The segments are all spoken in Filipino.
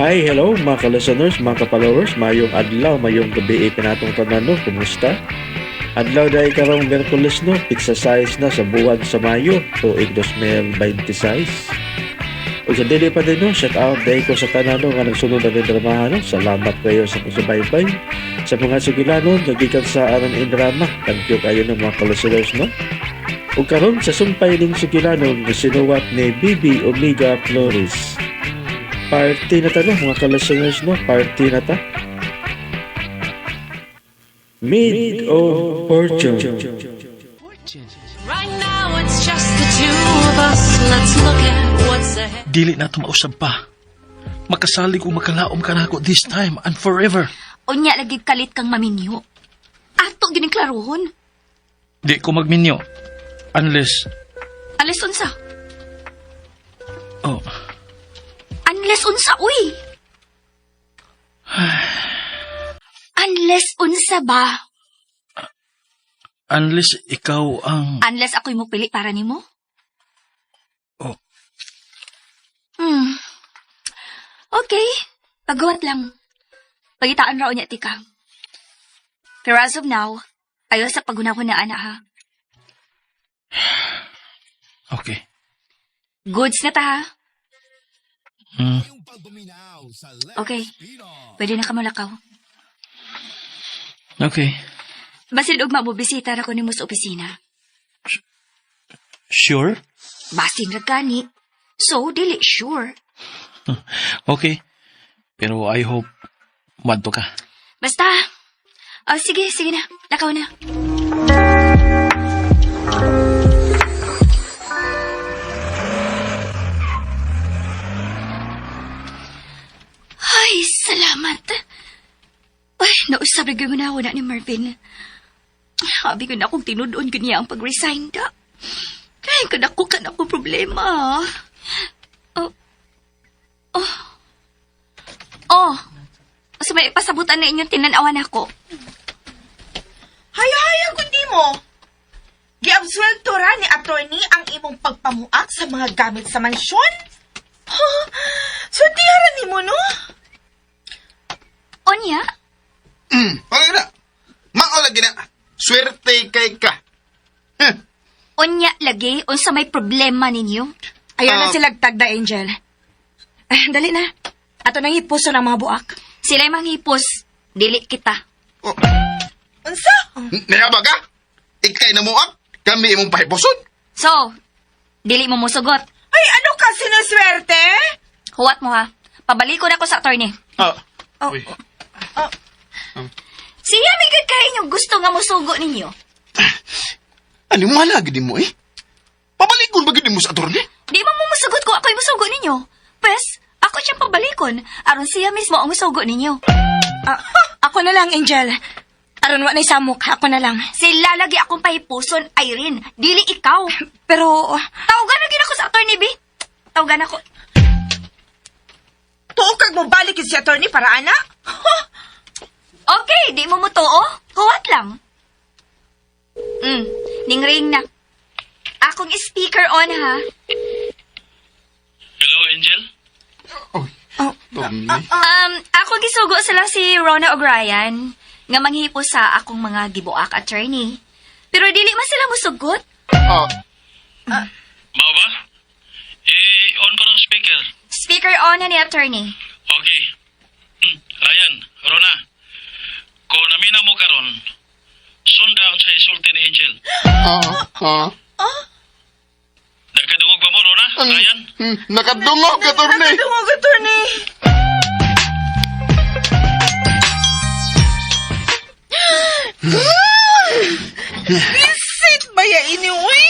Hi, hello mga ka-listeners, mga ka-followers, mayong adlaw, mayong gabi kanatong tanan no, kumusta? Adlaw dahil karong Merkulis no, pizza size na sa buwan sa Mayo, tuig 2026. O sa dili pa din no, shout out dahil ko sa tanan no, nga nagsunod na dramahan no, salamat kayo sa pagsubaybay. Sa mga sugilanon, nagikan sa Aran Indrama, thank you kayo ng mga ka-listeners no. O karon sa sumpay ning sugilanon, sinuwat ni Bibi Omega Flores. Party na ta no, mga ka-listeners no, party na ta. Mid of Fortune. Right now it's just the two of us. Let's look at what's ahead. Dili na ito mausap pa. Makasalig o makalaom ka na ako this time and forever. Unya lagi kalit kang maminyo. Ato gining klarohon. Di ko magminyo. Unless... Unless unsa? Oh, Unless unsa, uy! Unless unsa ba? unless ikaw ang... Unless ako'y mo pili para nimo? Oh, Okay. Pagawat lang. Pagitaan raw niya, tika. Pero as of now, ayaw sa pagunahon na ana, ha? okay. Goods na ta, ha? Hmm. Okay. Pwede na ka malakaw. Okay. Basil og mabubisita ra ko nimo sa opisina. Sure? Basin ra gani. So, dili sure. Okay. Pero I hope madto ka. Basta. Oh, sige na. Lakaw na. Ay, salamat. Ay, nausab rin mo na ako na ni Marvin. Habi ko na akong tinudon ko niya ang pag-resign da. Ay, kadako ka na akong problema. So may pasabutan na inyong tinanawan ako. Hayahayang kundi mo. Giabsuelto ra ni attorney ang imong pagpamuak sa mga gamit sa mansyon? Huh? Suntiharan ni mo, no? Onya? Parang na. Mao lagi na. Swerte kay ka. Onya lagi, unsa may problema ninyo? Ayaw na sila tagda, Angel. Ay, dali na. Ato nang hipuso ng mga buak. Sila'y manghipos, dili kita. Oh, Unsa? nayaba ka? Ikay na mo up. Kami imong pahipuson. So, dili mo musugot. Ay, ano ka sinuswerte? Huwat mo ha. Pabaliko na ko sa attorney. Ah. Oh, Uy. Siya may kayo nyo gusto nga musugo ninyo. Ano mo halagi din mo eh? Pabalikon ba gini mo sa attorney? Di mo musugot ko ako'y musugo ninyo. Pwes, ako siyang pabalikon. Aron siya mismo ang musugo ninyo. Ako na lang, Angel. Aron wa na isamok, ako na lang. Sila lagi akong pahipuson, Irene. Dili ikaw. Pero, Tawagan na gina ko sa attorney, B. Tawagan ako. tuo kag mo balik si attorney para ana? Huh? Okay, di mo mutuo. Huwat lang. Ning-ring na. Akong speaker on, ha? Hello, Angel? Tommy. Akong gisugo sila si Rona O'Brien nga manghipo sa akong mga gibuak attorney. Pero dili man sila musugot. Mao ba? I-on ko ng speaker. Speaker on na ni attorney. Okay. Ryan, Rona. Kung namina mo karon, sundan sa insulti ni Angel. Nagkadungog ba mo, Rona? Ryan? Nakadungog, attorney. Nakadungog, attorney. Visit ba ya ini, uy?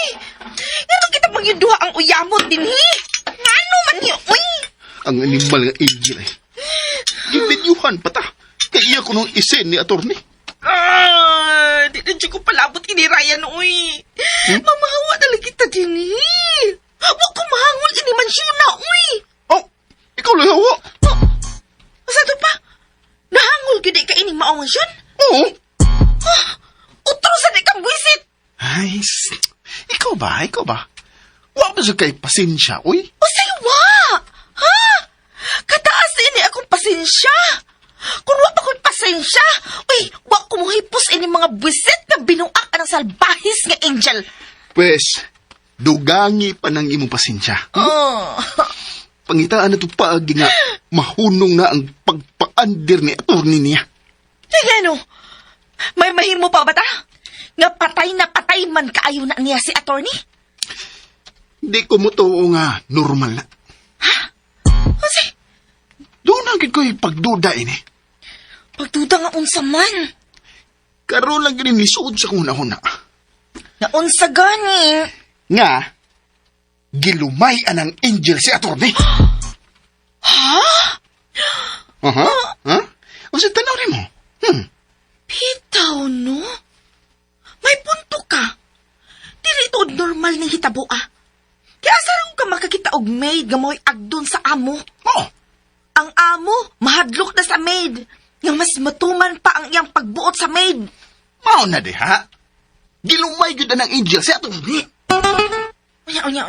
Ngano kita magyuduha ang uyamot din, hi? Ngano man ni, uy? Ang animal nga Angel eh. Gibidyuhan pa ta. Kaya ko nung isen ni attorney. Di na dyan ko palabot ini Ryan, uy. Mamahawa na lang kita din, hi. Huwag ko mahangol ini mansyon na, uy. Oh, ikaw lang hawa. Sa to pa? Nahangol gid ka ini maong mansyon? Oo. Utrosan ikang buisit. Ay, ikaw ba? Wa ba sa kay pasensya, uy? O say wa? Ha? Kataas na ini akong pasensya. Kung wa pa ko'y pasensya, uy, wa ko mo hipos ini mga buwisit na binuak ang salbahis nga angel. Pwes, dugangi pa ng imong pasensya. Oh. Pangitaan na ito paagi nga mahunong na ang pagpaandir ni attorney niya. Sige, ano? May mahimo pa ba ta? Nga patay na patay man kaayo na niya si attorney? Di ko mo to nga normal na. Kasi, Doon ang ko'y pagduda ini. pagduda nga unsa man. Karoon lang rin lisuod sa kuna-una. Na unsa gani. Nga, gilumay anang angel si attorney. Ha? Aha? Ha? O sa tanaw rin mo? Bitaw, no? May punto ka. Dili ito normal ng hitabo, ah. Kaya sarang ka makakita og maid nga mo'y agdon sa amo. Oo. Ang amo, mahadlok na sa maid. Nga mas matuman pa ang iyang pagbuot sa maid. Mao na di ha? Gilumay yun anang angel si attorney. Unya.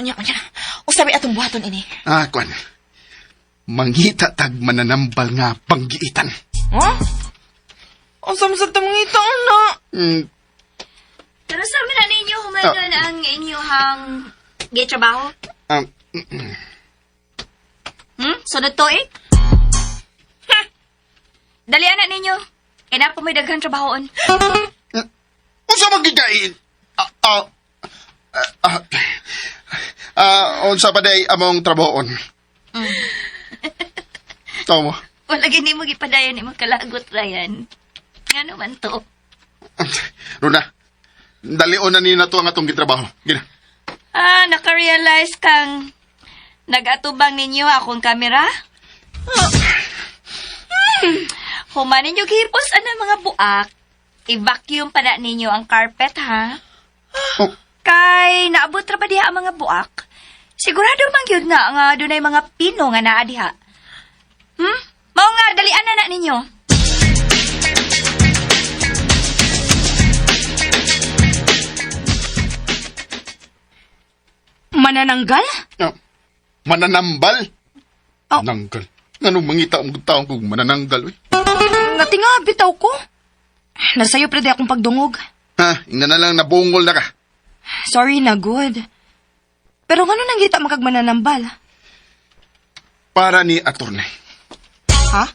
O sabi atong buhaton ini. Kwan. Mangita tag mananambal nga panggiitan. Huh? O sa tamangita, na. Pero sa na ninyo humanon ang inyong gitrabaho? Sunod to eh? Dalian na ninyo. Kaya po may daghang trabahoon. Unsa magigain? Unsa pa day among trabahoon? Tao mo. Wala gini mo gipadayon ni magkalagot, Ryan. Nga naman to. Runa, dalion na ni na to ang atong gitrabaho. Gina. Naka-realize kang nag-atubang ninyo akong kamera? Human ninyo gihipos ang mga buak. I-vacuum pa na ninyo ang carpet, ha? Oh, Kay naabot ra ba diha ang mga buak? Sigurado man gyud na nga dunay mga pino nga naa diha. Mao nga dalian na ninyo. Manananggal? mananambal? Oh. Nanggal. Anong mangita ang taong kong manananggal, eh? Ngati nga, bitaw ko. Nasayo pre di akong pagdungog. Ha, ina na lang nabungol na ka. Sorry na, good. Pero ano nang kita makag mananambal? Para ni attorney. Ha?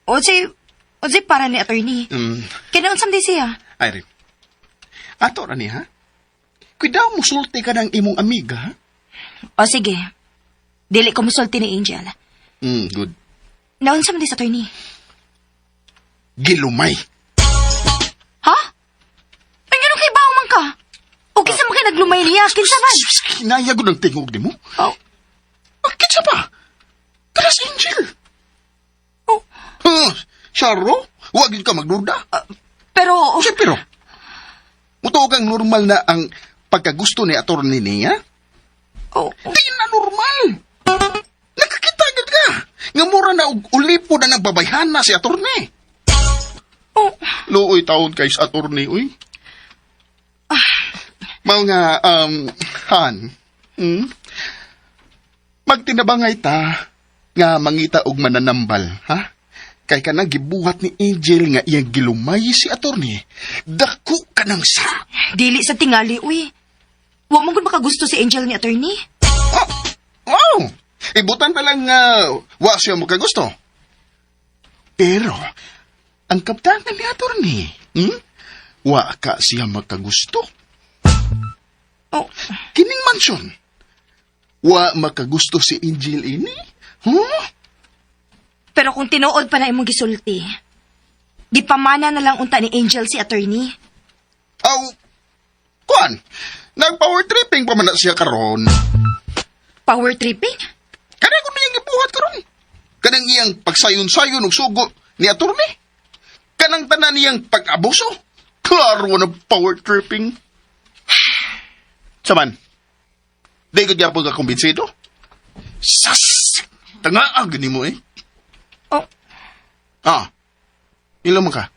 O si para ni attorney. Kinaunsam di siya. Irene. Ato ra ni, ha? Kuidaw mo sulti ka ng imong amiga, ha? O sige. Dili ko musulti ni Angel. Good. Naunsam di sa attorney. Gilumay. Ha? Ay, ganun kay baong man ka? O kinsa man kay naglumay niya? Kinsa man? Kinaya ko ng tingog ni mo. Oh. Kinsa pa? Karas Angel. Oh. Charo? Huwag yun ka magduda. Pero... Kasi pero, mutugang normal na ang pagkagusto ni attorney niya? Oh. Di na normal. Nakakita agad ka. Nga mura na ulipo na nagbabayhan na si attorney. Oh. Looy taon kay sa attorney, uy. Mao nga, Han. Magtinabangay ta nga mangita og mananambal, ha? Kay ka nang gibuhat ni Angel nga iyang gilumay si attorney. Dako ka nang sa. Dili sa tingali, uy. Wa mo gud makagusto si Angel ni attorney? Oh! Ibutan pa lang wa siya mo kagusto. Pero, ang kaptangan ni attorney, wa ka siya makagusto. Oh. Kining mansyon, wa makagusto si Angel ini? Pero kung tinuod pa na imong gisulti, di pamana na lang unta ni Angel si attorney. Aw, kuan, nag-power tripping pa man na siya karon. Power tripping? Kanang kung niyang gibuhat karon. Kanang iyang pagsayon-sayon og sugo ni attorney. Kanang tanan niyang pag-abuso. Klaro na power tripping. Saman, di ka gyapon ka kumbinsido? Sas! Tangaag ni mo, eh. Oh. Ilang mo ka?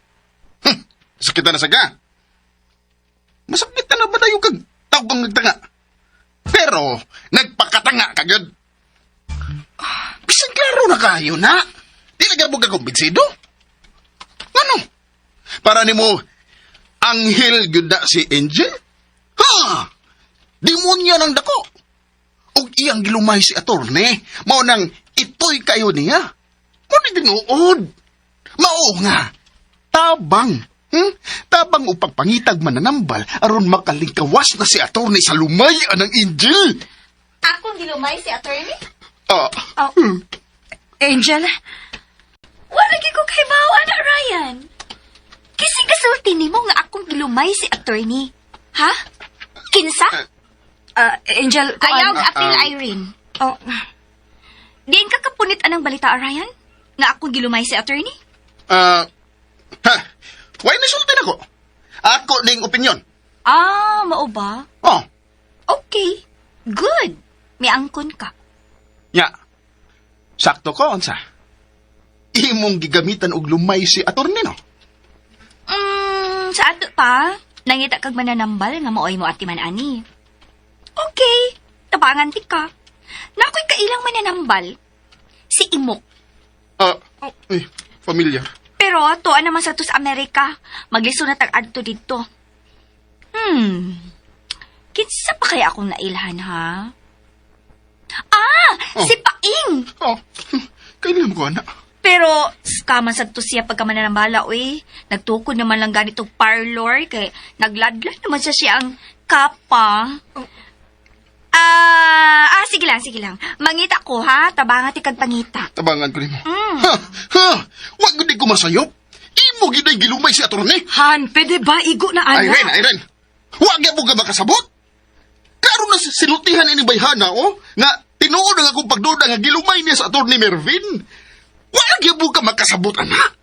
Sakit na sa ka. Masakit na ba tayo kag tawag kang nagtanga? Pero, nagpakatanga kagad. Bisan klaro na kayo na. Di lagi mo kakumbinsido? Ano? Para ni mo, anghel gyud na si Angel? Ha? Demonya ng dako. Og iyang gilumay si attorney, mao nang itoy kayo niya. Mo ni tinuod. Mao nga. Tabang. Tabang upang pangitag mananambal aron makalingkawas na si attorney sa lumay ng Angel. Akong gilumay si attorney? Ah, Angel? Wala ko kay bawa na, Ryan. Kasi kasulti ni mo nga akong gilumay si attorney. Ha? Kinsa? Angel, Ayaw apil Irene. Oh, Diin ka kapunit anang balita, Ryan? Nga akong gilumay si attorney? why nasultin ako? Ako ning opinyon. Mao ba? Oh, Okay. Good. May angkon ka. nya. Sakto ko, unsa? Imong gigamitan og lumay si attorney, no? Sa ato pa, nangita kag mananambal nga maoy mo ati man ani. Okay. Tabangan ti ka. Nakoy kailang mananambal. Si Imok. Familiar. Pero tuwa naman sa to sa Amerika. Magliso na tag-adto dito. Kinsa pa kaya akong nailhan, ha? Si Paing! Oh, kailan ko, anak? Pero, skaman sa to siya pagka mananambala, uy. Nagtukod naman lang ganitong parlor, kay nagladlad naman siya ang kapa. Sige lang. Mangita ko, ha? Tabangan ti kag pangita. Tabangan ko nimo. Ha! Wag gud ko masayop. Imo gid ay gilumay si attorney. Han, pwede ba igo na ana? Irene. Wag gyud mo ka makasabot. Karon na sinultihan ini bayhana, oh, nga tinuod nga akong pagduda nga gilumay niya sa attorney Mervin. Wag gyud mo ka makasabot, anak.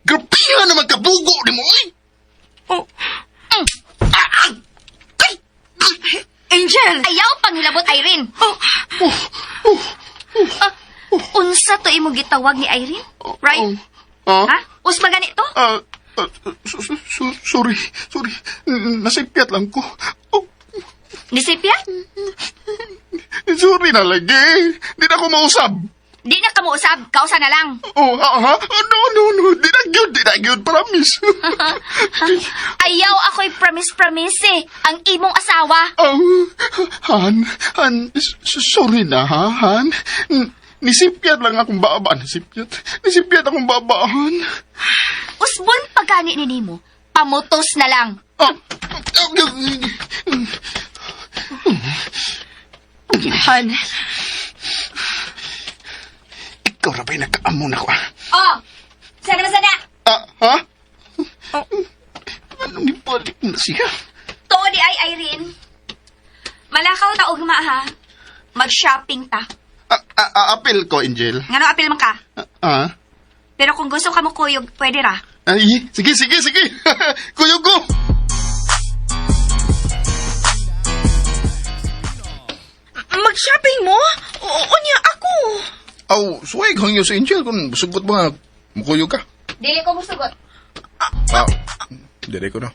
Grapihan na magkabugo nimo, oy. Angel! Ayaw pangilabot, Irene. Unsa to imong gitawag ni Irene? Right? Ha? Usma ganito? Sorry. Nasipyat lang ko. Nisipya? Sorry na lagi. Di na ako mausab. Di na ka mo usab, kausa na lang. No. Di na gyud, promise. Ayaw ako'y promise eh. Ang imong asawa. Han, sorry na, ha, Han. Nisipyat lang akong babaan. Nisipyat akong babaan. Usbon pagkani ni Nimo, pamutos na lang. Han, Ikaw na ba'y nagkaamo na ko, Sana. ha? Anong nipalik na siya? Too di ay Irene. Malakaw ta ugma ha. Mag-shopping ta. Apel ko, Angel. Ngano apil man ka? Pero kung gusto ka mo kuyog, pwede ra. Ay, sige. Kuyog ko. mag-shopping mo? Oo niya, ako. Suway kang iyo sa Angel kung sugot mo nga. Mukuyo ka. Dili ko musugot. Dere ko na.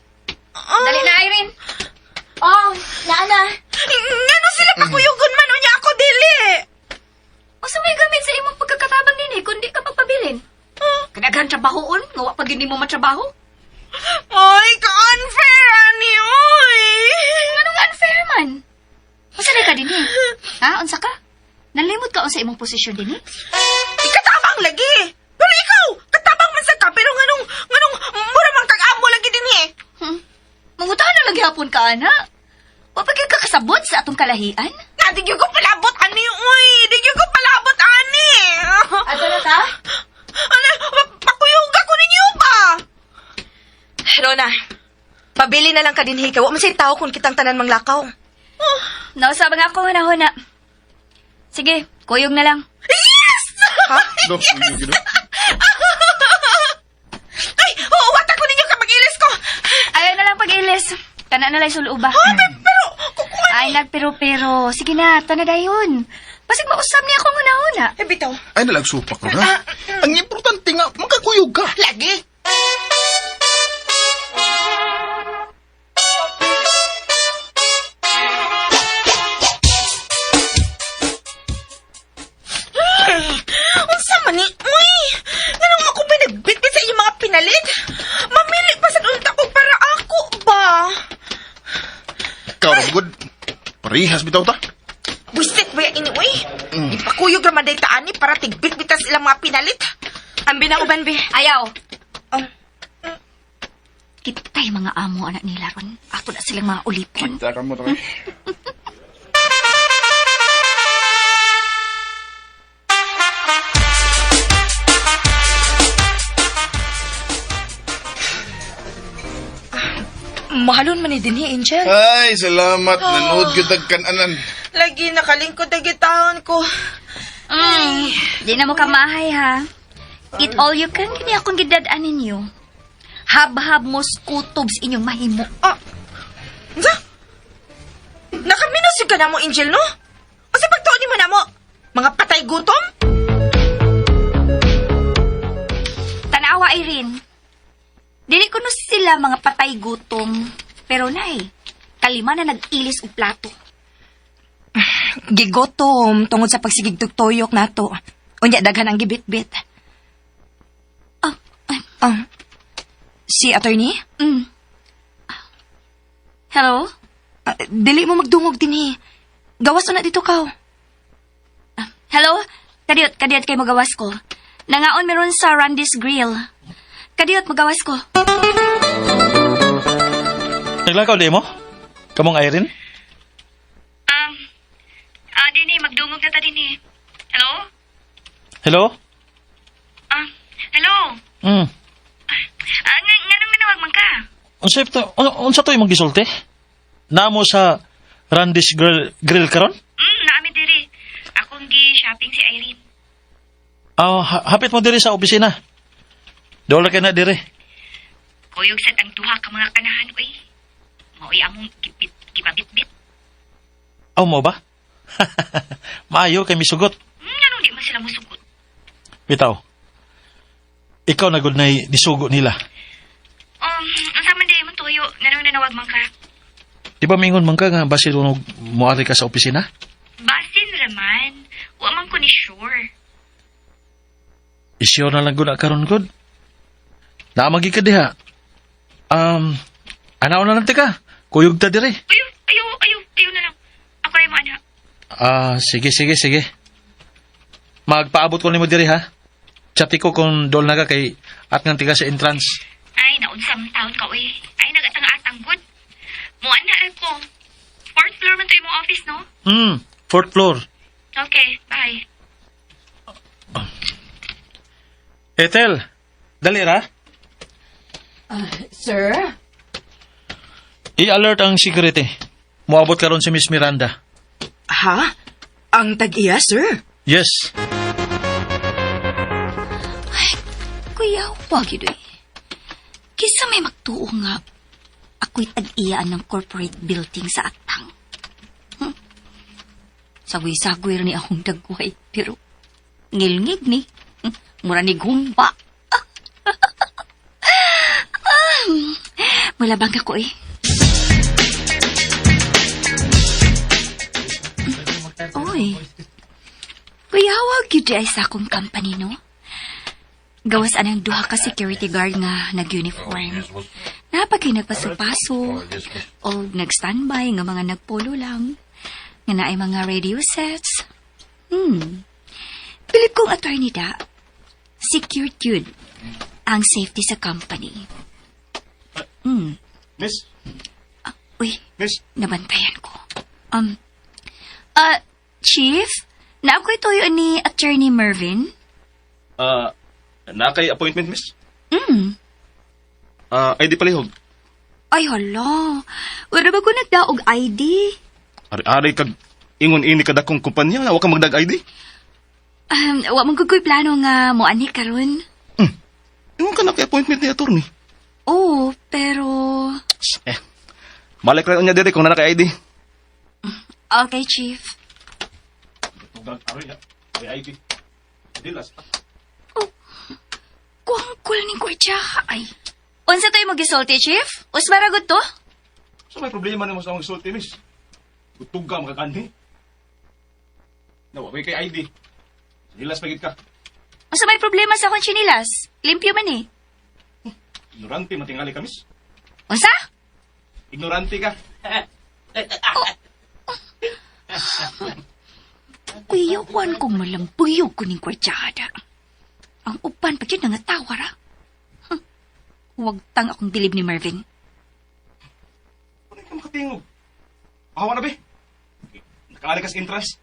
Dali na, Irene. Naana. Ngano sila pakuyugon man o niya ako, dili. O sa may gamit sa imong pagkakatabang din kundi ka pagpabilin. Kadaghan trabahoon, ngawa pag hindi mo matrabaho. Ay, ka-unfair, ani, oy. Anong unfair man? Masanay ka din Ha? Unsa ka? Nalimot ka sa imong posisyon din Ikatabang lagi. Pero ikaw, katabang man sa ka, pero nganong mura mang kag-amo lagi din Mangutahan na lagi hapon ka, ana. Wapagin ka kasabot sa atong kalahian? Nadigyo ko palabot, ani, oy. Digyo ko palabot, ani. Ato na ka? Ano, pakuyog ako ninyo ba? Rona, pabili na lang ka din hika. Wa man say tao kung kitang tanan manglakaw. Nausabang ako na. Sige, kuyog na lang. Yes! Ha? No, hindi na. Ay, wata ko ninyo ka mag-ilis ko. Ayaw na lang pag-ilis. Tana na lang suluba. Pero, Ay, nagpiro-pero. Sige na, tana dayon. Basig mausap niya ako una-una. bitaw. Ay, nalagsupak ko na. Ang importante nga, magkakuyog ka. Lagi. Unsa man ni? Uy! Parihas bitaw ta. Buisit ba ini, uy? Ipakuyog naman day taani para tigbit-bitas ilang mga pinalit. Ambi na uban, be. Ayaw. Oh, Kitay mga amo anak nila ron. Ako na silang mga ulipon. Kita ka mo to. mahalon man ni dinhi, Angel. Ay, salamat. Nanood ko tagkananan. Lagi nakalingkod ang gitahon ko. Di na mo kamahay, ha? Eat all you can, kini akong gidadaan ninyo. Hab-hab mo skutobs inyong mahimo. Ah, nga? Nakaminos yung ka na mo, Angel, no? Kasi pagtuon mo na mo, mga patay gutom? Tanawa, Irene. Dili ko no sila mga patay gutom. Pero nay, kalima na nag-ilis og plato. Gigotom tungod sa pagsigig tuyok nato. Unya daghan ang gibit-bit. Si attorney? Hello? Dili mo magdungog dinhi. Gawas na dito ka. Hello? Kadiyot kay magawas ko. Nangaon meron sa Randy's Grill. Kadiyot magawas ko. Naglakaw di mo? Kamong Irene? Dini, magdungog na ta dini. Hello? Hello? Hello? Nganong minawag man ka? Unsa to imong gisulti? Namo sa Randy's Grill karon? Naami diri. Akong gi-shopping si Irene. Hapit mo diri sa opisina. Dola ka na diri. Kuyog sa tang duha ka mga kanahan, uy. Maoy among gipabit-bit. Mo ba? Maayo kay misugot. Anong di man sila musugot? Bitaw. Ikaw na gud nay disugo nila. Asa man di mo tuyo? Nganong nanawag man ka? Di ba mingon man ka nga basin moari ka sa opisina? Basin raman. Wa man ko ni sure. Isyo na lang gud karon gud. Naamagi ka diha. Anaw na lang tika. Kuyog ta diri. Ayaw na lang. Ako rin mo, anak. Sige. Magpaabot ko nimo diri ha. Chati ko kung dol na ka kay at nga tiga sa entrance. Ay, naunsam taon ka, uy. Ay, nagatang-atang good. Muan na rin ko. 4th floor man to yung office, no? 4th floor. Okay, bye. Ethel, dali ra. Sir? I-alert ang security. Muabot karon si Miss Miranda. Ha? Ang tag-iya, sir? Yes. Kuya, wag yun, eh. Kisa may magtuo nga. Ako'y tag-iyaan ng corporate building sa atang. Sagwi-sagwi rin akong dagway. Pero, ngilngig ni. Mura ni gumba. Malabang ako eh. Oy. Kuya, wag yun ay sa akong company, no? Gawas anang duha ka security guard nga nag-uniform. Napagay nagpaso-paso. O nag-standby nga mga nagpolo lang. Nga naay mga radio sets. Pilip kong attorney da. Secured yun ang safety sa company. Miss? Uy, Miss? nabantayan ko. Chief? Naakoy toyo ni Attorney Mervin? Nakay appointment, miss? ID palihog. Ay, hala. Wala ba ko nagdaog ID? Ari kag ingon ini kada kong kumpanya, wa ka magdag ID. Wa mong kukoy plano nga mo ani karon. Ingon ka na kay appointment ni attorney. Oo, pero... Malik ra unya dire kung nana kay ID. Okay, Chief. Ari ID. Dilas. Kuangkul ni Gordya. Ay. Unsa tayo mag-isulti, Chief? Usmaragot to? So may problema nimo sa akong sulti, miss. Gutug ka makakanhi. Nawa kay ID. Dilas pagit ka. Unsa may problema sa akong chinilas? Limpyo man eh. Ignorante matingali ka, miss. Unsa? Ignorante ka. Kuyawan kong malambuyog ko ning kwartsada. Ang upan pa dyan nga tawar, ha? Huwag tang akong bilib ni Marvin. Ano ka makatingog? Pahawa na, be. Nakaali ka sa entrance.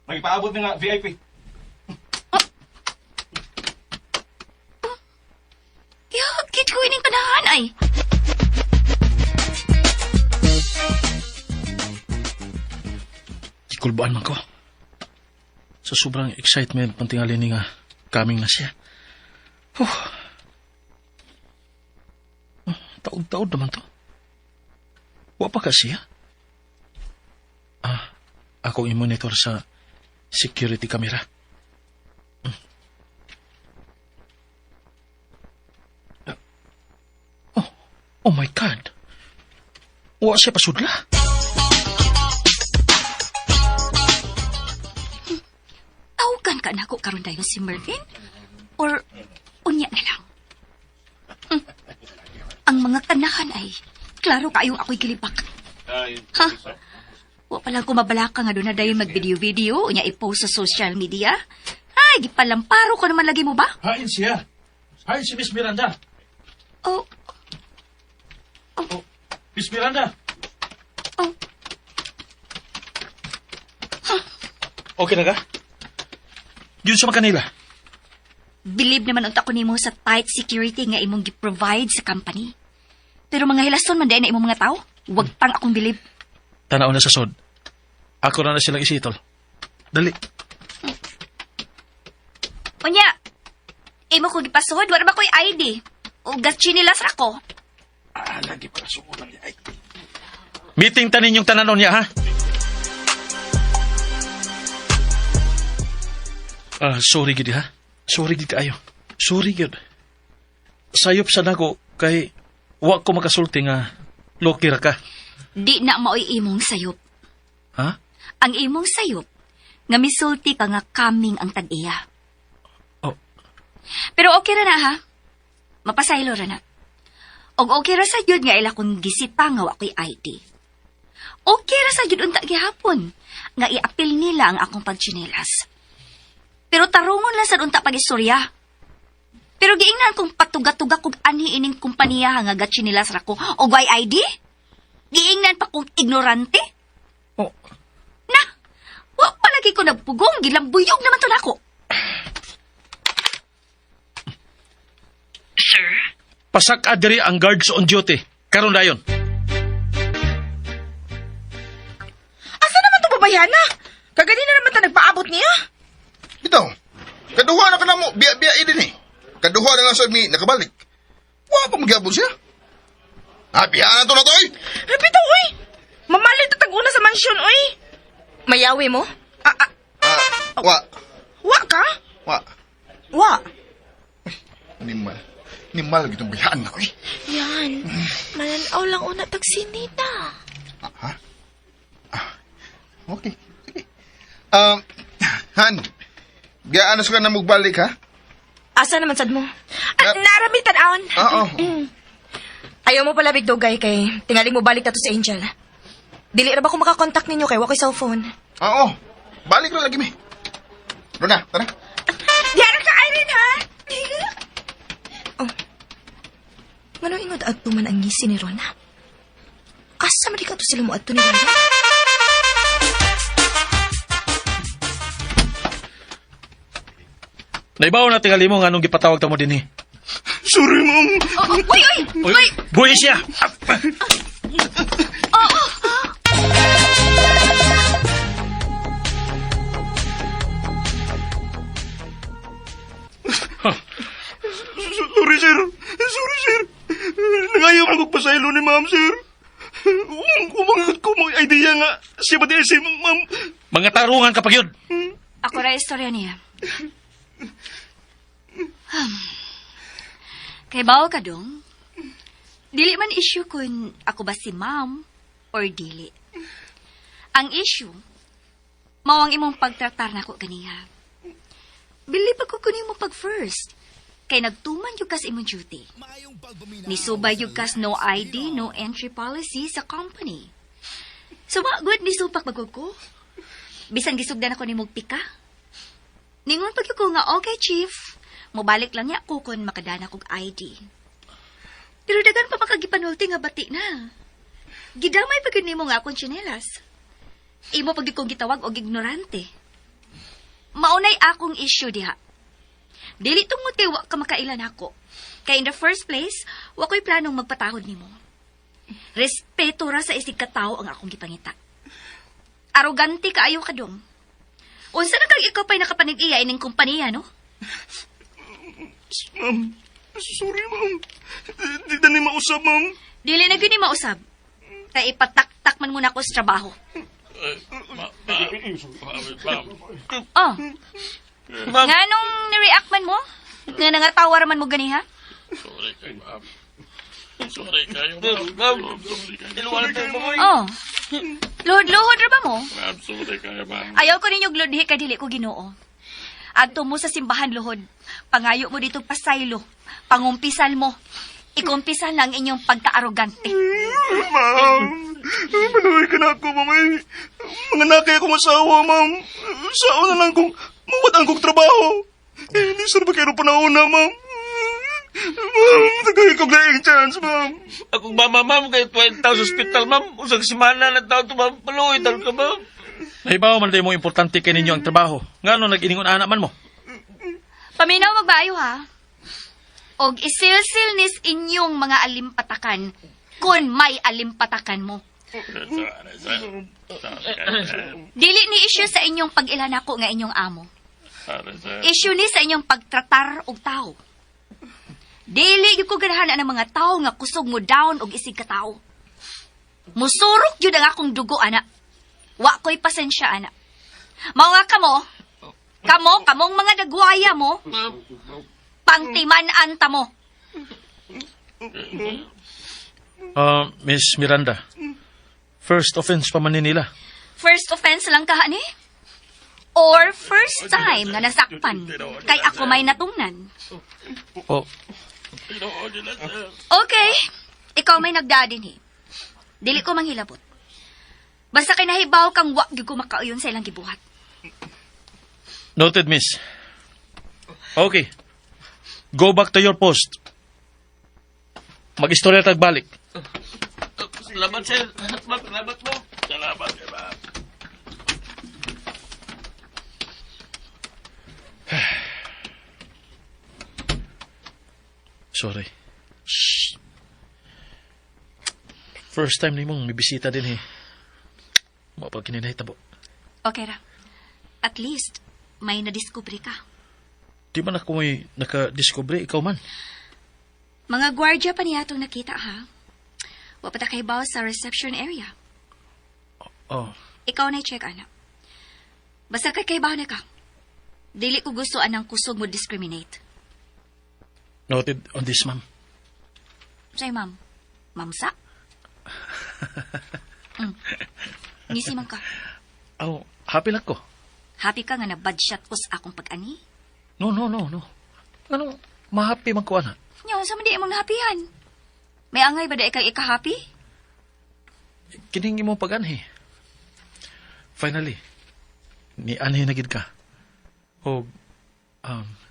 Magpaabot na nga VIP. Yakit ko ining kanahan, ay. Ikulbaan man ko. Sa sobrang excitement pantingali ni nga coming na siya. Taod-taod naman to. Wa pa ka siya? Ako i-monitor sa security camera. Oh my God. Wa siya pasudla. Tawagan ka na ako karon dayon si Marvin? Or unya na lang? Ang mga kanahan ay klaro kayong ako'y kilibak. Ha? Wa palang kumabalaka nga doon na dayon mag-video-video unya i-post sa social media. Ay, gipalamparo ko naman lagi mo ba? Hain siya. Hain si Miss Miranda. Oh, Miss Miranda. oh. Okay na ka? Yun sa Manila. Believe naman unta ko nimo sa tight security nga imong gi-provide sa company. Pero mga hilason man dahil na imong mga tao, wag pang akong believe. Tanaw na sa sod. Ako na silang isitol. Dali. Unya, imo ko gipasod, wala ba ko'y ID? O gatsinilas ra ko. Lagi para suulan niya. Meeting tanin yung tananon niya, ha? Sorry gid ha. Sorry gid kaayo. Sorry gid. Sayop sa nako kay wa ko makasulti nga loki ra ka. Di na maoy imong sayop. Ha? Ang imong sayop, nga misulti ka nga kaming ang tag-iya. Oh. Pero okay ra na ha. Mapasaylo ra na. Og okay ra sa jud nga ila kung gisita nga wa ko'y ID. Okay ra sa jud unta gihapon nga i-apil nila ang akong pagchinelas. Pero tarungon lang sa unta pag-istorya. Pero giingnan kong patuga-tuga kong anhi ining kumpanya nga gatsinilas ra ko og way ID? Giingnan pa kong ignorante? Oh. Na, wa palagi ko nagpugong, gilambuyog naman to nako. Sir? Pasak diri ang guards on duty. Karon dayon. Asa naman to babayana? Kaganina naman ta nagpaabot niya. Ito, kaduha na ka na mo, biya-biya din eh. Kaduha na lang sa mi, nakabalik. Wa pa magyabon siya. Biya na to na to eh. Repito, uy. Mamalit at tag-una sa mansyon, uy. Mayawi mo? Wa, Wa ka? wa. Wa. Nimal. Nimal gitong biyaan na, eh. Yan. Malalaw lang una tagsinita. Okay. Sige. Han, biyaan na sa ka na magbalik, ha? Asa naman sad mo? Narami tan-aon. Oo. Ayaw mo pala bigdogay kay tingaling mo balik na to sa Angel. Dili ra ba ko makakontakt ninyo kay wa ko'y cellphone? Oo. Balik na lagi, mi. Rona, tara. Diara ka, Irene, ha? Oh. Ngano ingod adto man ang ngisi ni Rona? Asa man di ka to sila mo adto ni Rona? Naibaw na tingali mo nga nung gipatawag ta mo din eh. Sorry, ma'am. Uy! Buhay siya! Sorry, sir. Sorry, sir. Nangayaw mo magpasaylo ni ma'am, sir. Umangat ko mo idea nga. Siya ba si ma'am? Mga tarungan kapag yun. Ako ra istorya niya. Kay bawa ka dong, dili man issue kung ako ba si ma'am or dili. Ang issue, mawang imong pagtratar na ko ganiha. Bili pa ko kunin mo pag first. Kay nagtuman yung kas imong duty. Nisubay yung kas no ID, no entry policy sa company. So, good ni supak magod ko? Bisan gisugdan ako ni Mugpika. Ningon pag ko nga, okay, chief. Mobalik lang niya ako kung makadana kong ID. Pero dagan pa makagipanulti nga bati na. Gidamay pag mo nga akong tsinelas. Imo pag kong gitawag og ignorante. Maunay akong issue diha. Dili tungod kay wa ka makailan ako. Kay in the first place, wa ko'y planong magpatahod nimo. Respeto ra sa isig katao ang akong gipangita. Arogante kaayo ka dong. Unsa na kag ikaw pa'y nakapanig-iya ining kumpanya, no? Ma'am, sorry, ma'am. Di na ni mausap, ma'am. Dili na gini mausab. Kay ipatak-tak man muna ko sa trabaho. Oh. Ma'am. Nga nung nireact man mo? Nga nangatawar man mo ganiha? Sorry kayo, ma'am. Ma'am, iluwanan tayo mo, boy. Oh. Luhod-luhod ra ba mo? Ma'am, sorry kayo, ma'am. Ayaw ko ninyong ludhi ka dili ko Ginoo. Adto mo sa simbahan luhod. Pangayo mo dito pasaylo. Pangumpisal mo. Ikumpisal na ang inyong pagka-arogante. Ma'am, manuwi ka na ako, ma'am. Mga nakay akong asawa, ma'am. Saan na lang kung mawad kong trabaho. Hindi sir ba kayo panahon na, ma'am? Ma'am, tagay kong laing chance, ma'am. Akong mama, ma'am, kayo 20,000 hospital, ma'am. Usang simana na tao ito, ma'am. Paluoy, tal ka, ma'am. Nahibaw man mo importante kay ninyo ang trabaho. Nga no, nag-iningon anak man mo. Paminaw magbayo ha. Og isilsilnis inyong mga alimpatakan kung may alimpatakan mo. Dili ni issue sa inyong pag-ilanako nga inyong amo. Issue ni sa inyong pagtratar og tao. Dili gyud ko ganahan ng mga tao nga kusog mo down og isig ka tao. Musurok yun ang akong dugo, ana. Wa ko'y pasensya, ana. Mao nga kamong mga dagwaya mo, pangtiman-an ta mo. Miss Miranda, first offense pa man ni nila. First offense lang ka, ani? Or first time nga nasakpan, kay ako may natungnan. Oh, Okay, ikaw may nagdadin, Dili ko manghilabot. Basta kay nahibaw kang wa gyud ko makauyon sa ilang gibuhat. noted, miss. Okay. Go back to your post. Mag-istorya tagbalik. Salamat, sir. Salamat mo. Salamat, sir. Sorry. Shh. First time ni mong may bisita din, Mapag kininahitabo. Okay ra. At least, may nadiskubre ka. Di man ako may nakadiscover, ikaw man. Mga gwardya pa niya itong nakita, ha? Wapata kay bawas sa reception area. Oh, Ikaw na i-check, anak. Basta kay bawa na ka. Dili ko gusto anang kusog mo discriminate. noted on this, ma'am. Say, ma'am. Mamsa? Ngisi man ka. Oh, happy lang ko. Happy ka nga na bad shot ko sa akong pag-ani? No. Ano, ma-happy man ko, anak. Nyo, sa mandi imong nahapihan. May angay ba da ikay ika-happy? Kiningi mo pag-anhi. Finally, ni anhi na gid ka. O,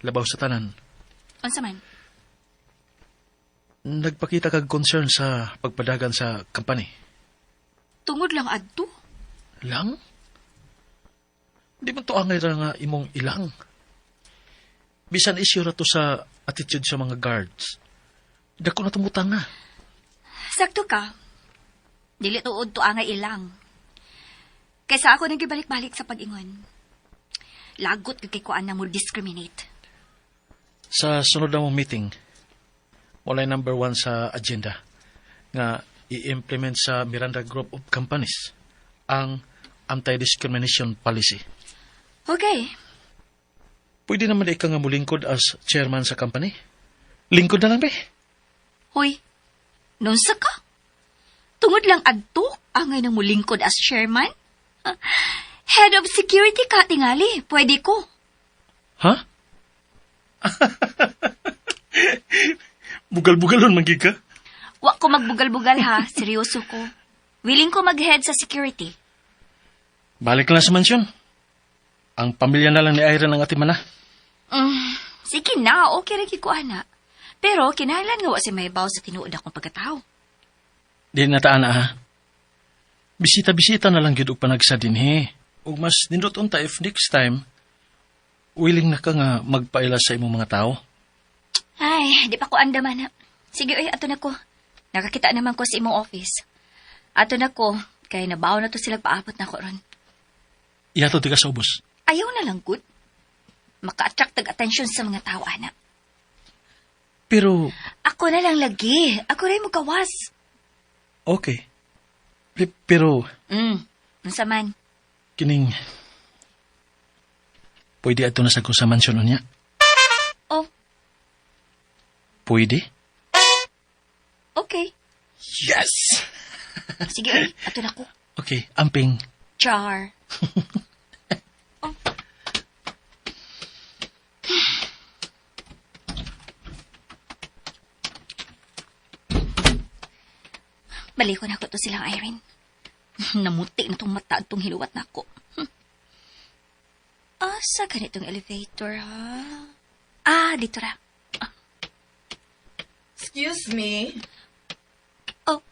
labaw sa tanan. Unsa man? Nagpakita kag concern sa pagpadagan sa company. Tungod lang adto? Lang? Di man to angay ra nga imong ilang. Bisan issue ra to sa attitude sa mga guards. Dako na tumutang na. Sakto ka. Dili tuod to angay ilang. Kaysa ako nang gibalik-balik sa pag-ingon. Lagot kay kuan na mo discriminate. Sa sunod na mong meeting, walay number 1 sa agenda nga i-implement sa Miranda Group of Companies ang anti-discrimination policy. Okay. Pwede naman ikaw nga mulingkod as chairman sa company. Lingkod na lang, be. Hoy, nunsa ka? Tungod lang adto angay nang mulingkod as chairman? Head of security ka tingali. Pwede ko. Ha? Bugal-bugalon magig ka? Wa ko magbugal-bugal ha. Seryoso ko. Willing ko mag-head sa security. Balik ka lang sa mansyon. Ang pamilya na lang ni Irene ang ati mana. Sige na, okay rin ko, ana. Pero kinahanglan nga wa si Maybaw sa tinuod akong pagkatao. Di nataan na ha. Bisita-bisita na lang yun og panagsa din he. Ug mas nindot unta if next time, willing na ka nga magpaila sa imong mga tao. Ay, di pa ko andaman. Sige, oy, ato na ko. Nakakita naman ko sa imong office. Ato na ko, kaya nabaw na to sila paabot na ko ron. Iyato di ka sa ubos. Ayaw na lang, good. Maka-attract tag-atensyon sa mga tao, ana. Pero, Ako na lang lagi. Ako rin mo gawas. okay. Pero, Unsa man. kining... Pwede ato na sa ko sa mansyon niya. Oh, Pwede? okay. Yes! Sige, oy, ato na ko. Okay, amping. Char. Balik ko na ko to silang Irene. Namuti na tong mata at tong hiluwat na ako. Asa ganitong elevator, ha? Dito ra. Excuse me. Oh,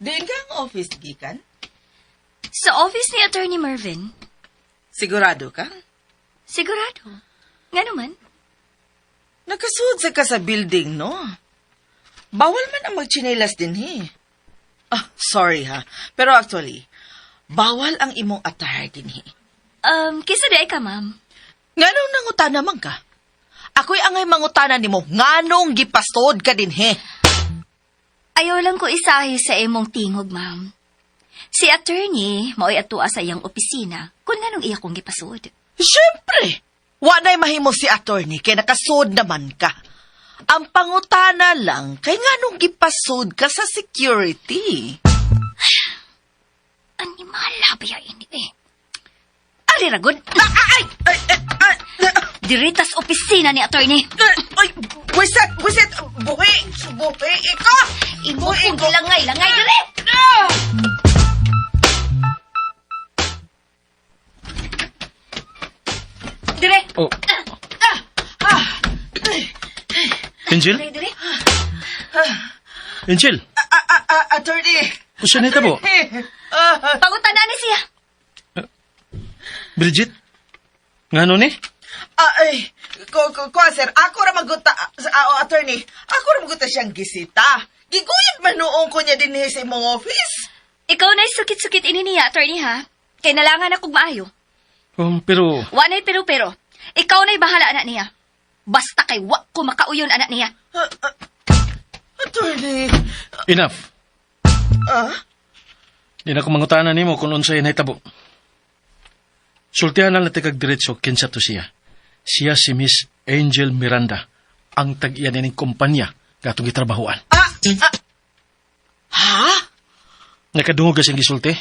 Diin ka ang office, gikan? sa office ni Attorney Mervin. Sigurado ka? Sigurado. Nga naman. Nakasud sa ka sa building, no? Bawal man ang magchinelas din, he. Sorry ha. Pero actually, bawal ang imong attire din, he. Kisa di ay ka, ma'am. Nganong nangutana man ka? Ako'y angay mangutana nimo, nganong gipastod ka din, he. Ayaw lang ko isahi sa imong tingog, ma'am. Si attorney, mao'y atua sa iyang opisina kung nganong iya kong gipasod. Siyempre! Wanay mahimo si attorney kay nakasud naman ka. Ang pangutana lang kay nganong gipasud ka sa security. Animala ba yan ini, Ali ragod. Diritas opisina ni attorney. Ay, wiset, buhi, ika! Imo kong langay dire! Dire! Oh. Angel? Dire! Angel? Attorney! Usa nita po? Pangutan na ni siya. Bridget? Ngano ni? Ay, sir, ako ra maguta, attorney, ako ra maguta siyang gisita. Giguyod man noong ko niya din sa imong office. Ikaw na sukit-sukit ini niya, attorney, ha? Kay nalangan akong maayo. Pero... Wanay pero. Ikaw na'y bahala, anak niya. Basta kay wak ko makauyon, anak niya. Attorney, Enough. Di na ko mangutanan nimo kung unsay nahitabo. Sultihan na natin kag diretso kinsa to siya. Siya si Miss Angel Miranda, ang tag-iya ning kumpanya gatong gitrabahoan. ha? Nakadungog kasing gisulti,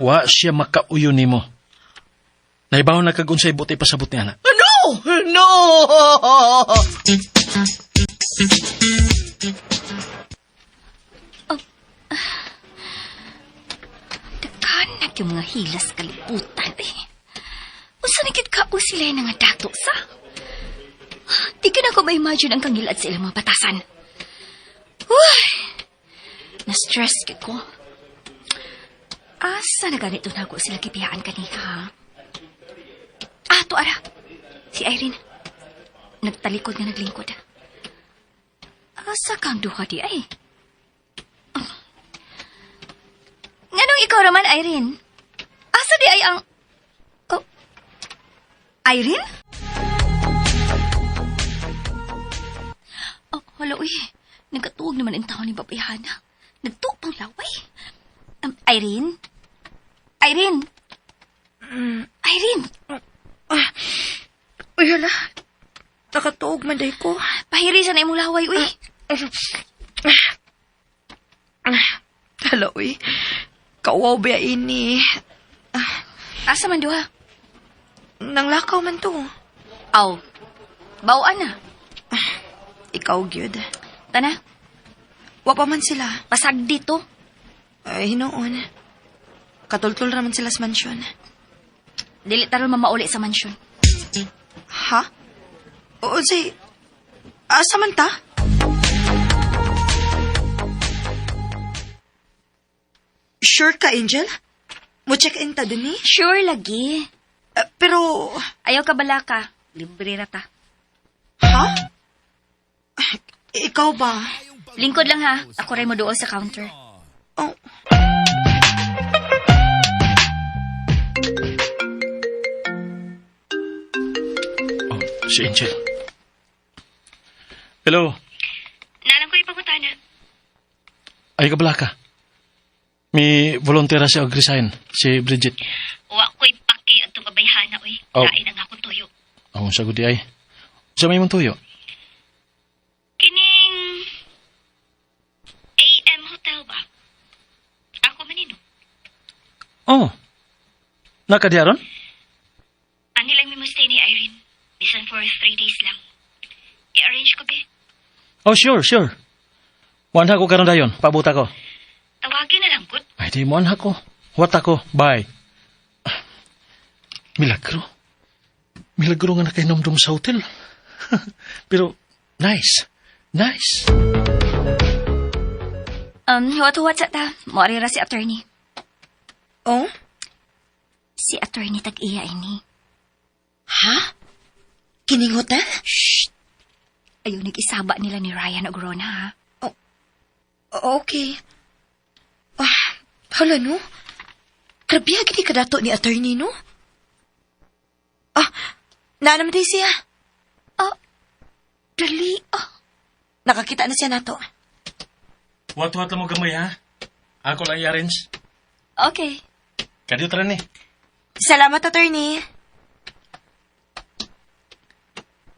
wa siya makauyon nimo. Naibaw na kag unsay buti pasabot niya na. No! Dagkanak yung mga hilas kaliputan, Unsa nagit ka o sila nga dato sa? Di ka na ko ma-imagine ang kangilad sa ilang mga batasan. Uy! Na-stress ka ko. Asa na ganito na ako sila kipiyaan kaniha? To ara. Si Irene. Nagtalikod nga naglingkod. Asa kang duha di ay? Nganong ikaw raman, Irene? Asa di ay ang... Irene? Hala, uy. Nagkatuog naman ang tao ni Babayhana. Nagtuog pang laway. Irene? Irene? Irene? Uy, hala. Nakatuog man day ko. Pahirisan na imong laway, uy. Hala, uy. Kauwaw ba ini? Asa man duha? Nanglakaw man to. Aw. Bawaan na. Ikaw, gyud. Tana, Wa pa man sila. pasag dito. Ay, hinoon. Katultul raman sila sa mansyon. Dili taron mamauli sa mansyon. Ha? Oo, say... Asa man ta? Sure ka, Angel? Mo check-in ta din eh? Sure lagi. Pero... Ayaw ka bala ka. Libre ra ta. Ha? Ikaw ba? Lingkod lang ha. Ako rin mo doon sa counter. Oh, Oh, si Angel. Hello. Nalang ko ipangutana. Ay kabala ka. May volunteer siya og-resign, si Bridget. Wa ko'y paki at kabayhana, oy. Oh. Kain ang ako tuyo. Ang sa gudi ay. Sa may mong tuyo. Kining... AM Hotel ba? Ako manino. Oh. Nakadiaron? Ano lang may stay ni Irene? Bisan for 3 days lang. I-arrange ko, be. Oh, sure. Muan ko karon dayon, pabuta ko. Tawagin na lang, good. Ay, di muan ko. What ako? Bye. Milagro. Milagro nga nakainomdom sa hotel. Pero, nice. Huwat-huwat sa ta. Moari ra si attorney. oh? Si attorney tag-iya ini. Ha? Kining hotel? Ayaw nag-isaba nila ni Ryan og Rona, ha? Okay. Hala, no? Grabe, gini ka dato ni attorney, no? Naanaman tayo siya. Dali, Nakakita na siya nato. What lang mo gamay, ha? Ako lang i-arrange. Okay. Kadyo tara ni. Salamat, attorney.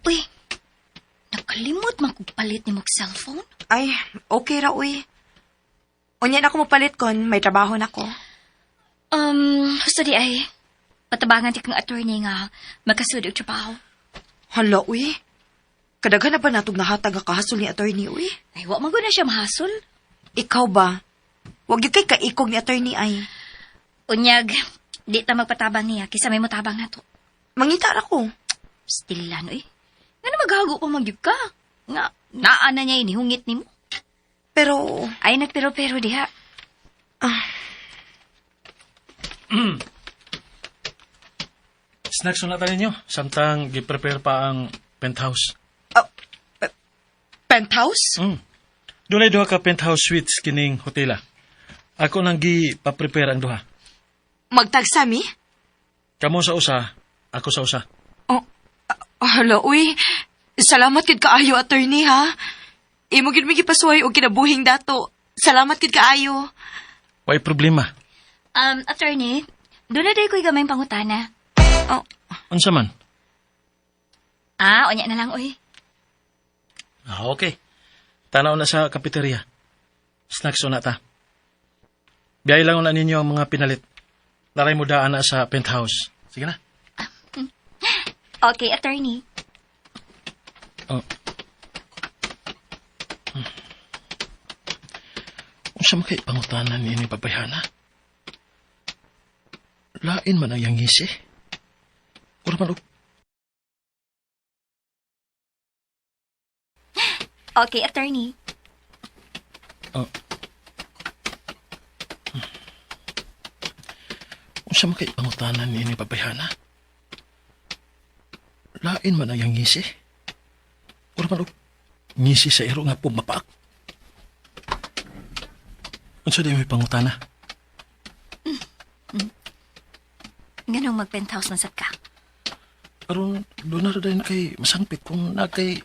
Uy, nakalimot man kong palit ni mong cellphone. Ay, okay ra, uy. Unya na ako mapalit kon, may trabaho na ko. Gusto di ay, patabangan ti kang attorney nga magkasud og trabaho. Hala, uy. Kadaghan na ba natong nahatag nga kahasol ni attorney, uy? Ay, wa man gud na siya mahasol. Ikaw ba? Wag yun kay kaikog ni attorney ay. Unyag, di ta magpatabang niya, kisa may motabang na to. Mangita ra ko. Stilan, uy. Nga na maghago pa magyug ka. Nga, naana niya inihungit ni mo. Pero, Ay, nagpero-pero diha. Snacks na tayo ninyo. Samtang gi-prepare pa ang penthouse. penthouse? Doon ay duha ka penthouse suites kining hotela. Ako nang gi-prepare ang duha. Magtagsami? Kamo sa usa, ako sa usa. Hala, uy. Salamat kid kaayo, attorney, ha? Imo gid mi gipasuhay og kinabuhing dato. Salamat kid kaayo. Way problema. Attorney, doon na day ko'y gamayng pangutana. Unsa man? Onya na lang, uy. Okay. Tanaw na sa cafeteria. Snacks na ta. Biyay lang na ninyo ang mga pinalit. Naray mo daan na sa penthouse. Sige na. Okay, attorney. Unsa man kay pangutanan ni ini pabayhana? Lain man ang yang ngisi. Ura man og Okay, attorney. unsa man kay pangutanan ni ini pabayhana? Lain man ang yang ngisi. Ura man og ngisi sa iro nga pumapak. Unsa di may pangutana? Ganong mag-penthouse na sad ka. Aron doon na rin kay masangpit kung na kay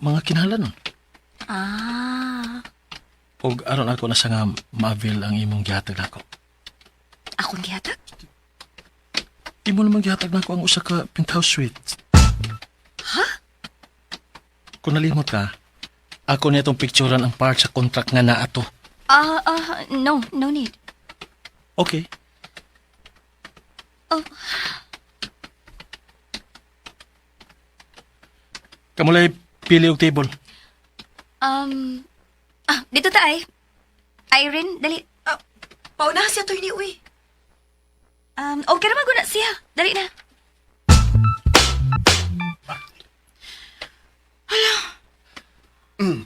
mga kinahanglan. Og aron ako na sa nga ma-avail ang imong gihatag nako. Akong gihatag? Imo naman gihatag nako ang usa ka penthouse suite. Ha? Kung nalimot ka, ako nitong picturean ang part sa contract nga naa to. No need. Okay. Kamulay pili og table. Dito ta ay. Irene, dali. Paunahan si attorney, uy. Okay naman ko na siya. Dali na.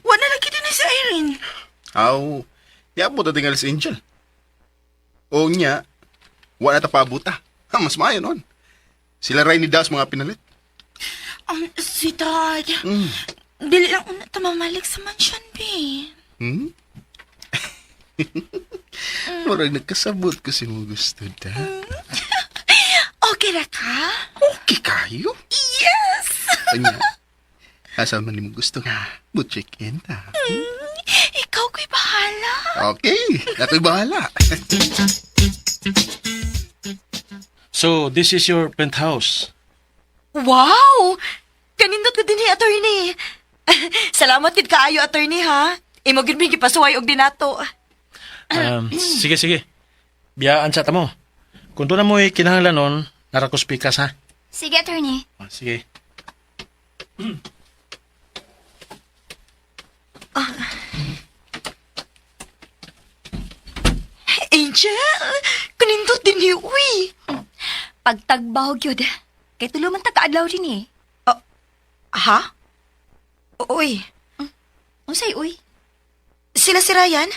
Wala na kita ni si Irene. Aw, ya po tinggal si Angel. O niya, wala ta pabuta. Ha, mas maayo nun. Sila Ray ni Das mga pinalit. Sweetheart. Dili lang una ta mamalik sa mansion, be. Hmm? Murag nagkasabot ko si mo gusto da. Okay na ka? Okay kayo? Yes! Anya, asa man ni mo gusto nga, check-in ta. Ikaw ko'y bahala. Okay, ako'y bahala. So, this is your penthouse. Wow! Kanindot ko din attorney. Salamat kid kaayo, attorney, ha? Imo gid mi gipasuway og dinato. Sige. Biyaan sa tamo. Kung doon na mo'y kinahanglan nun, narakos pikas, ha? Sige, attorney. Sige. Angel, kanindot din ni uy. Pagtagbaho gyud. Kay tulo man taga-adlaw din eh. Ha? Uy, Unsay uy? sila si Ryan?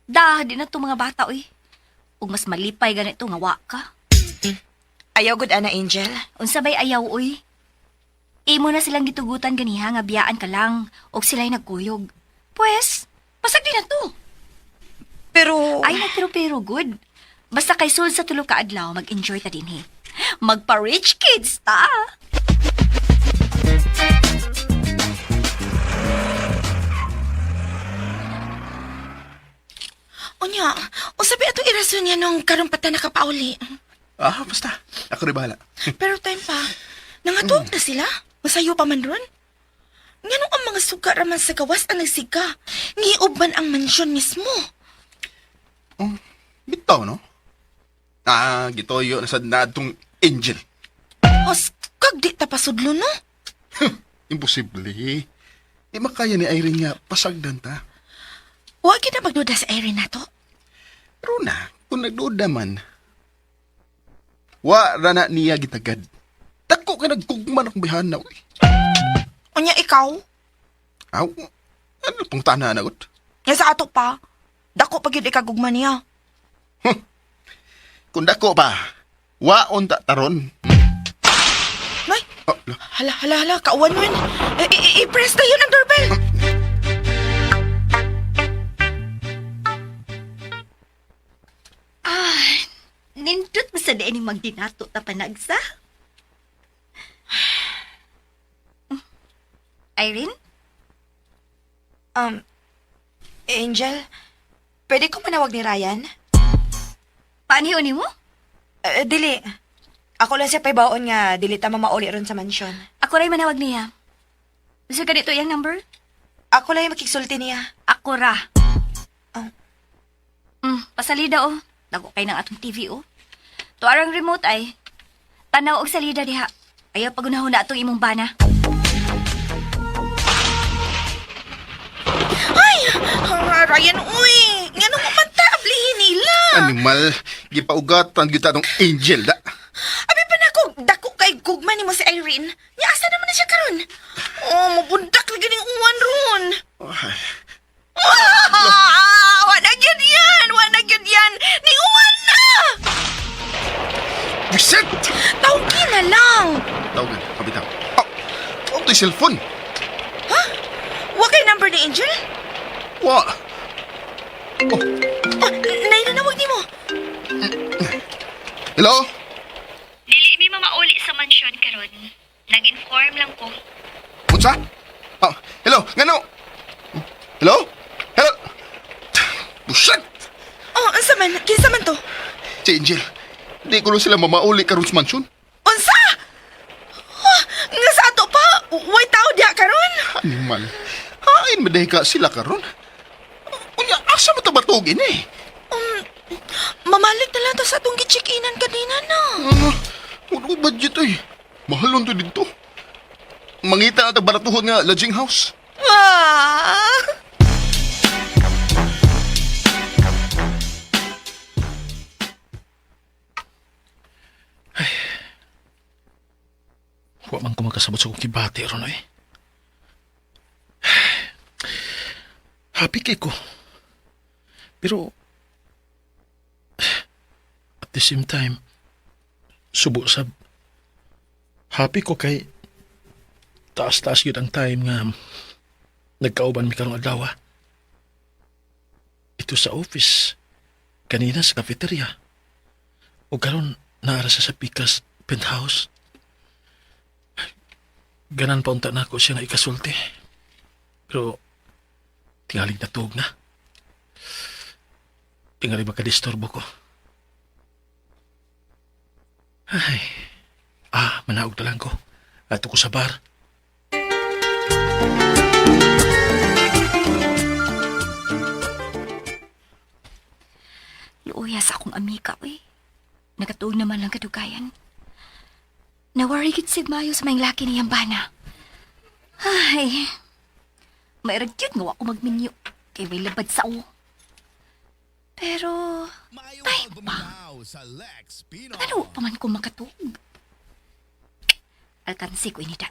Di na to mga bata uy. Ug mas malipay ganito nga wa ka. Ayaw gud ana, Angel. Unsa bay ayaw uy? Imo na silang gitugutan ganiha nga biyaan ka lang og sila'y nagkuyog. Pues, pasag din na to. Pero... Ay nagpero-pero good. Basta kay sul sa tulo ka adlaw mag-enjoy ta dinhi. Magpa-rich kids ta. Unya, o sabi ato irason niya nung karumpatan na kapauli. Basta, ako rin bahala. Pero time pa, nangatuog na sila. Masayo pa man ron. Nganong ang mga suga raman sa gawas ang nagsiga. Ngiob man ang mansyon mismo. Bitaw, no? Gitoyo na sa natong Angel. Os, kag di tapasudlo no? Imposible. Di makaya ni Irene nga pasagdan ta. Huwag kita magduda sa Erin na to. Pero na, kung nagduda man, wa rana niya gitagad. Dako ka nagkugman akong bihan na, uy. Unya ikaw, Aw, ano tong tanan na, gut? nga sa ato pa, dako pag yun ikagugma niya. Kung dako pa, waon ta taron. May, Oh, hala, kauwan mo yun. I-press na yun ang doorbell. Nindot mo sa diin yung magdinato ta panagsa. Irene? Angel, pwede ko manawag ni Ryan? Paano ni mo? Dili. Ako lang siya paybaon nga, dili ta mamauli ron sa mansyon. Ako rin manawag niya. Gusto ka dito yung number? Ako lang yung makiksulti niya. Ako ra. Oh. Pasalida oh. Dago kay ng atong TV oh. Tuarang remote ay. Tanaw og salida diha. Ayaw pagunahon na atong imong bana. Ryan, uy! Nga nung matablihin nila. Animal, gipaugatan kita tong Angel, da. Abi pa na dako kay gugma ni mo si Irene. Nga asa naman na siya karon? Oh, mabundak na ganing uwan ron. Ay, Wala gyud yan. Ni uwan na! Vincent! Tawgi na lang. Tawagan, kabitaw. Oh, ito'y cellphone. Wa kay number ni Angel? Wa. Oh, Nainanawag ni mo. hello? Dili mi mamauli sa mansyon karon. Nag-inform lang ko. Unsa? Hello, ngano? Hello? Hello? Buset! Oh, unsa man? Kinsa man to? Si Angel, di ko lang sila mamauli karon sa mansyon. Unsa? Nga sa ato pa, way tao diha karon. Animal. Hain maday ka sila karon. Unya, asa mo tabatugin eh? Mamalik na lang to sa atong gi-check-inan kanina na. Wala ko budget eh. Mahalon to dito. Mangita na baratuhon nga lodging house. makasabot sa kong kibati ron eh. Happy kay ko. Pero at the same time, subo sab. Happy ko kay taas-taas yun ang time nga nagkauban mi karong adlaw. Ito sa office, kanina sa cafeteria. O karon naara sa Pikas penthouse. Ganan pa unta na ako siya nga ikasulti. Pero tingaling natug na. Tingaling makadisturbo ko. Ay, manaog na lang ko. Ato ko sa bar. Luuyas akong amika, uy. Nagatuog naman lang kadugayan. Nawari gid si Mayo sa may laki niyang bana. Ay, may ragyod nga ako magminyo. Kay may labad sa uwo. Pero, time pa. Ano pa man ko makatuog? Alkansi ko inita.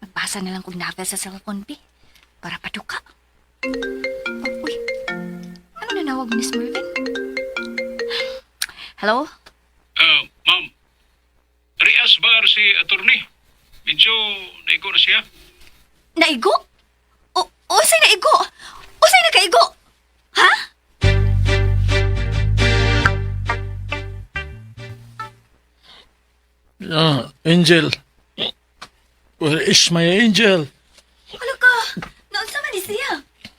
Magbasa na lang kong novel sa cellphone, B. Para paduka. Oh, uy. Ano nanawag ni Miss Mervin? Hello? Ma'am. Rias ba si attorney? Medyo naigo na siya. Naigo? Usay naigo? Usay nakaigo? Ha? Angel. Where is my angel? Ano ka? Naunsa man ni siya?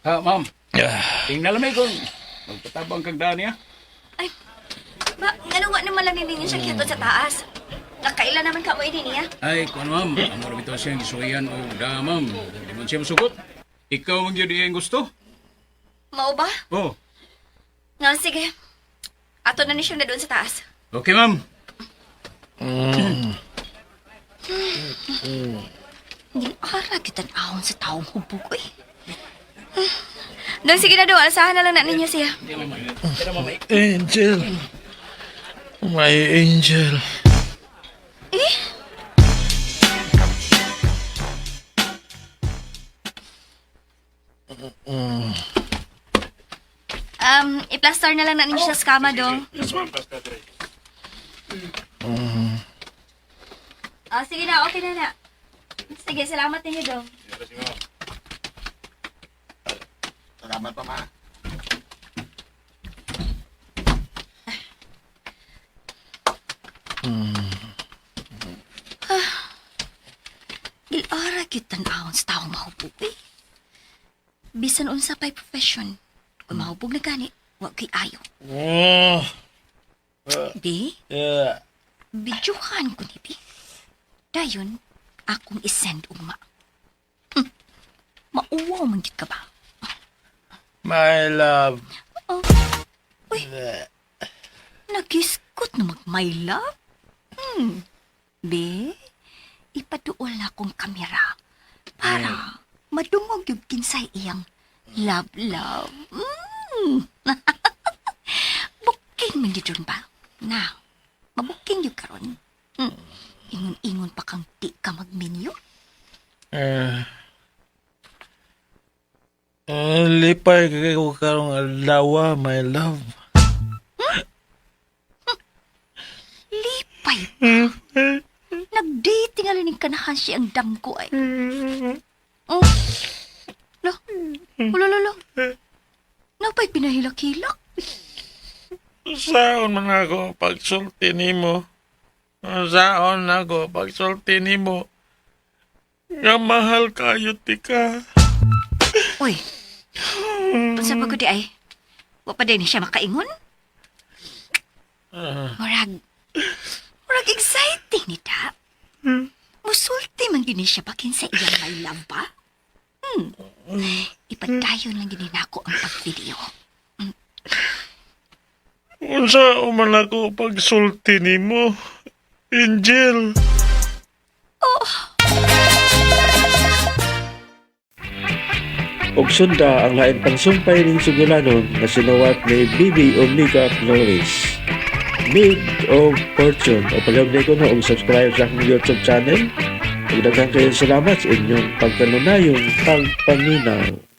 Ma'am. Ah, Tingnan lang kung magpatabang kag daan niya. Ay, ano nga naman lang ninyo siya kito sa taas? Nakailan naman ka mo ini niya? Ay, kuan ma'am. Amo bitaw siyang gisuyan o da ma'am. Di man siya masukot. Ikaw ang yun iyang gusto. Mao ba? Oh. Nga, sige. Ato na ni siya na doon sa taas. Okay, ma'am. Ara kita ahon sa taong hubog, eh. Doon, sige na doon. Asahan na lang na ninyo siya. Angel. My angel. Eh? I-plaster na lang na ninyo siya sa kama, dong. Sige na, okay na na. Sige, salamat ninyo, dong. Salamat pa, ma. Ilara kita ahon sa taong mahubog, eh. Bisan unsa pa'y profession. Kung mahubog na gani, wag kay ayo. Oh. Di, Yeah. bidyuhan ko ni Bi. Dayon, akong isend uma. Mauwaw man gid ka ba? My love. Oh. Uy, nagiskot na mag-my love? Be, ipaduol na akong kamera para madungog yung kinsay iyang love. Booking man dito ba? Na, mabuking yung karon. Ingon-ingon pa kang di ka magminyo? Lipay kayo karong adlaw, my love. Lipay pa. Nag-dating alining kanahan siya ang dam ko ay. Oh. Lo. Napay pinahilak-hilak. Saon man ako pagsulti nimo. Saon ako pagsulti nimo. Nga mahal kayo tika. Uy. Sa pagod di ay. Wa pa din siya makaingon? Murag exciting ni ta. Musulti man gini siya bakin sa iyang may love ba? Ipadayon lang gini nako ang pag-video. Unsa man ako pagsulti nimo, Angel. Og sunda ang lain pang sumpay ning sugulanon na sinuwat ni Bibi Omega Flores. Mid of Fortune. O palihog ko no, og subscribe sa akong YouTube channel. Ug daghang kayo salamat sa inyong pagkanunayong pagpaminaw.